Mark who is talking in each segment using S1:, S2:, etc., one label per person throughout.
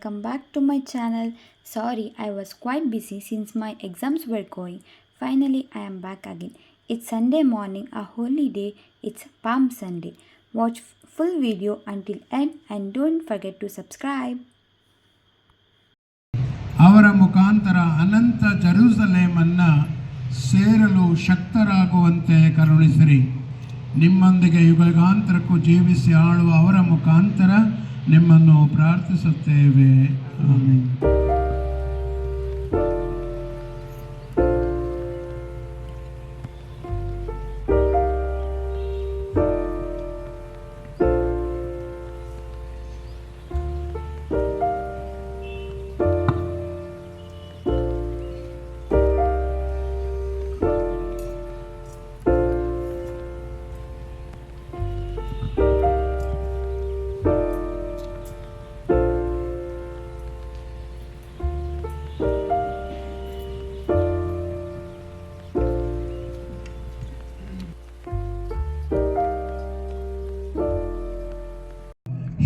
S1: welcome back to my channel. Sorry, I was quite busy since my exams were going. Finally, I am back again. It's Sunday morning, a holy day. It's Palm Sunday. Watch full video until end and don't forget to subscribe.
S2: ಅವರ ಮುಖಾಂತರ ಅನಂತ ಜೆರುಸಲೇಮನ್ನು ಸೇರಲು ಶಕ್ತರಾಗುವಂತೆ ಕರುಣಿಸಿರಿ. ನಿಮ್ಮೊಂದಿಗೆ ಯುಗಾಂತರಕ್ಕೂ ಜೀವಿಸಿ ಆಳುವ ಅವರ ಮುಖಾಂತರ ನಿಮ್ಮನ್ನು ಪ್ರಾರ್ಥಿಸುತ್ತೇವೆ. Amen.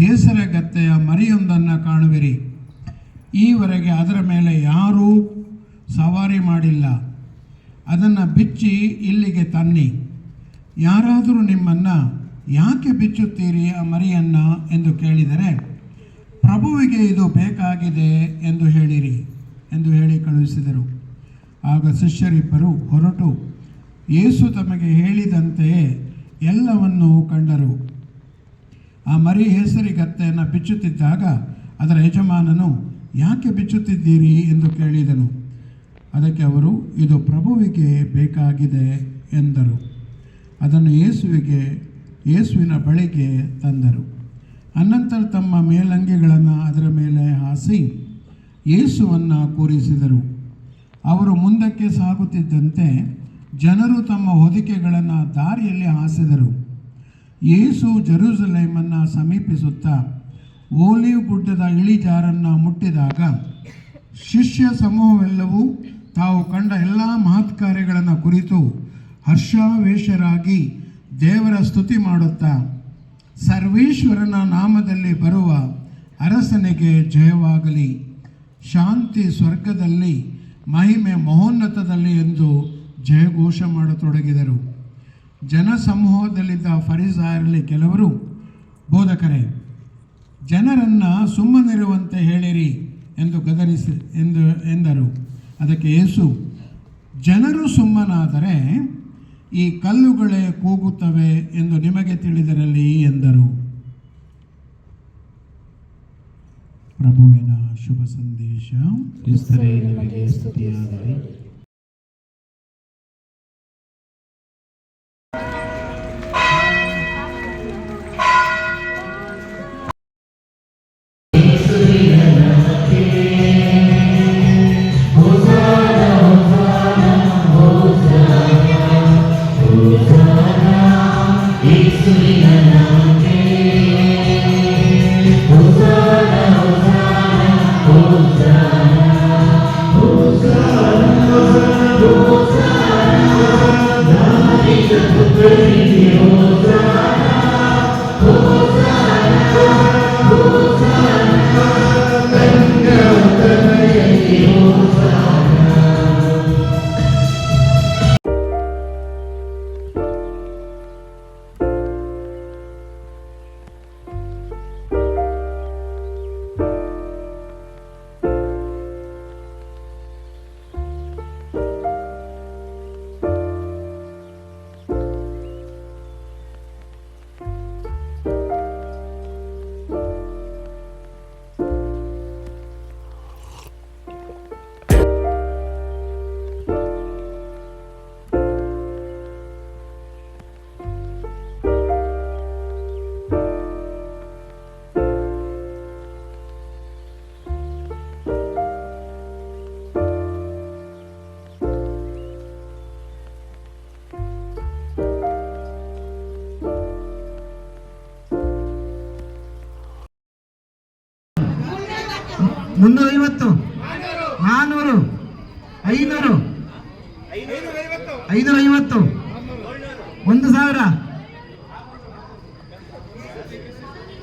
S2: ಹೇಸರಗತ್ತೆಯ ಮರಿಯೊಂದನ್ನು ಕಾಣುವಿರಿ. ಈವರೆಗೆ ಅದರ ಮೇಲೆ ಯಾರೂ ಸವಾರಿ ಮಾಡಿಲ್ಲ. ಅದನ್ನು ಬಿಚ್ಚಿ ಇಲ್ಲಿಗೆ ತನ್ನಿ. ಯಾರಾದರೂ ನಿಮ್ಮನ್ನು ಯಾಕೆ ಬಿಚ್ಚುತ್ತೀರಿ ಆ ಮರಿಯನ್ನು ಎಂದು ಕೇಳಿದರೆ, ಪ್ರಭುವಿಗೆ ಇದು ಬೇಕಾಗಿದೆ ಎಂದು ಹೇಳಿರಿ ಎಂದು ಹೇಳಿ ಕಳುಹಿಸಿದರು. ಆಗ ಶಿಷ್ಯರಿಬ್ಬರು ಹೊರಟು ಯೇಸು ತಮಗೆ ಹೇಳಿದಂತೆಯೇ ಎಲ್ಲವನ್ನೂ ಕಂಡರು. ಆ ಮರಿ ಹೇಸರಗತ್ತೆಯನ್ನು ಬಿಚ್ಚುತ್ತಿದ್ದಾಗ ಅದರ ಯಜಮಾನನು, ಯಾಕೆ ಬಿಚ್ಚುತ್ತಿದ್ದೀರಿ ಎಂದು ಕೇಳಿದನು. ಅದಕ್ಕೆ ಅವರು, ಇದು ಪ್ರಭುವಿಗೆ ಬೇಕಾಗಿದೆ ಎಂದರು. ಅದನ್ನು ಯೇಸುವಿನ ಬಳಿಗೆ ತಂದರು. ಅನಂತರ ತಮ್ಮ ಮೇಲಂಗಿಗಳನ್ನು ಅದರ ಮೇಲೆ ಹಾಸಿ ಯೇಸುವನ್ನು ಕೂರಿಸಿದರು. ಅವರು ಮುಂದಕ್ಕೆ ಸಾಗುತ್ತಿದ್ದಂತೆ ಜನರು ತಮ್ಮ ಹೊದಿಕೆಗಳನ್ನು ದಾರಿಯಲ್ಲಿ ಹಾಸಿದರು. ಯೇಸು ಜೆರುಸಲೇಮನ್ನು ಸಮೀಪಿಸುತ್ತಾ ಓಲಿವ್ ಗುಡ್ಡದ ಇಳಿಜಾರನ್ನು ಮುಟ್ಟಿದಾಗ ಶಿಷ್ಯ ಸಮೂಹವೆಲ್ಲವೂ ತಾವು ಕಂಡ ಎಲ್ಲ ಮಹತ್ಕಾರ್ಯಗಳನ್ನು ಕುರಿತು ಹರ್ಷಾವೇಶರಾಗಿ ದೇವರ ಸ್ತುತಿ ಮಾಡುತ್ತಾ, ಸರ್ವೇಶ್ವರನ ನಾಮದಲ್ಲಿ ಬರುವ ಅರಸನಿಗೆ ಜಯವಾಗಲಿ, ಶಾಂತಿ ಸ್ವರ್ಗದಲ್ಲಿ, ಮಹಿಮೆ ಮಹೋನ್ನತದಲ್ಲಿ ಎಂದು ಜಯಘೋಷ ಮಾಡತೊಡಗಿದರು. ಜನಸಮೂಹದಲ್ಲಿದ್ದ ಫರಿಸಾಯರಲ್ಲಿ ಕೆಲವರು, ಬೋಧಕರೇ, ಜನರನ್ನು ಸುಮ್ಮನಿರುವಂತೆ ಹೇಳಿರಿ ಎಂದು ಎಂದರು. ಅದಕ್ಕೆ ಯೇಸು, ಜನರು ಸುಮ್ಮನಾದರೆ ಈ ಕಲ್ಲುಗಳೇ ಕೂಗುತ್ತವೆ ಎಂದು ನಿಮಗೆ ತಿಳಿದಿರಲಿ ಎಂದರು. ಪ್ರಭುವಿನ ಶುಭ ಸಂದೇಶ.
S3: ಕ್ರಿಸ್ತರೇ ನಿಮಗೆ ಸ್ತುತಿಯಾಗಲಿ.
S4: ಮುನ್ನೂರೈವತ್ತು, 400, 500, 550, 1000,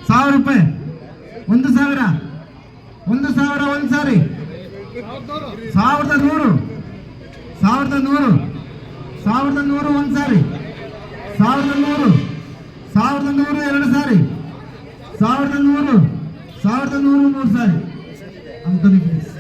S4: 1000 ರೂಪಾಯಿ, 1000, 1,000 ಒಂದು ಸಾರಿ. 1,100 1,100 1,100 ಒಂದು ಸಾರಿ. 1,100 1,100 ಎರಡು ಸಾರಿ. 1,100 1,100 ಮೂರು ಸಾರಿ. ಅಂಥನಿ ಪ್ಲೀಸ್.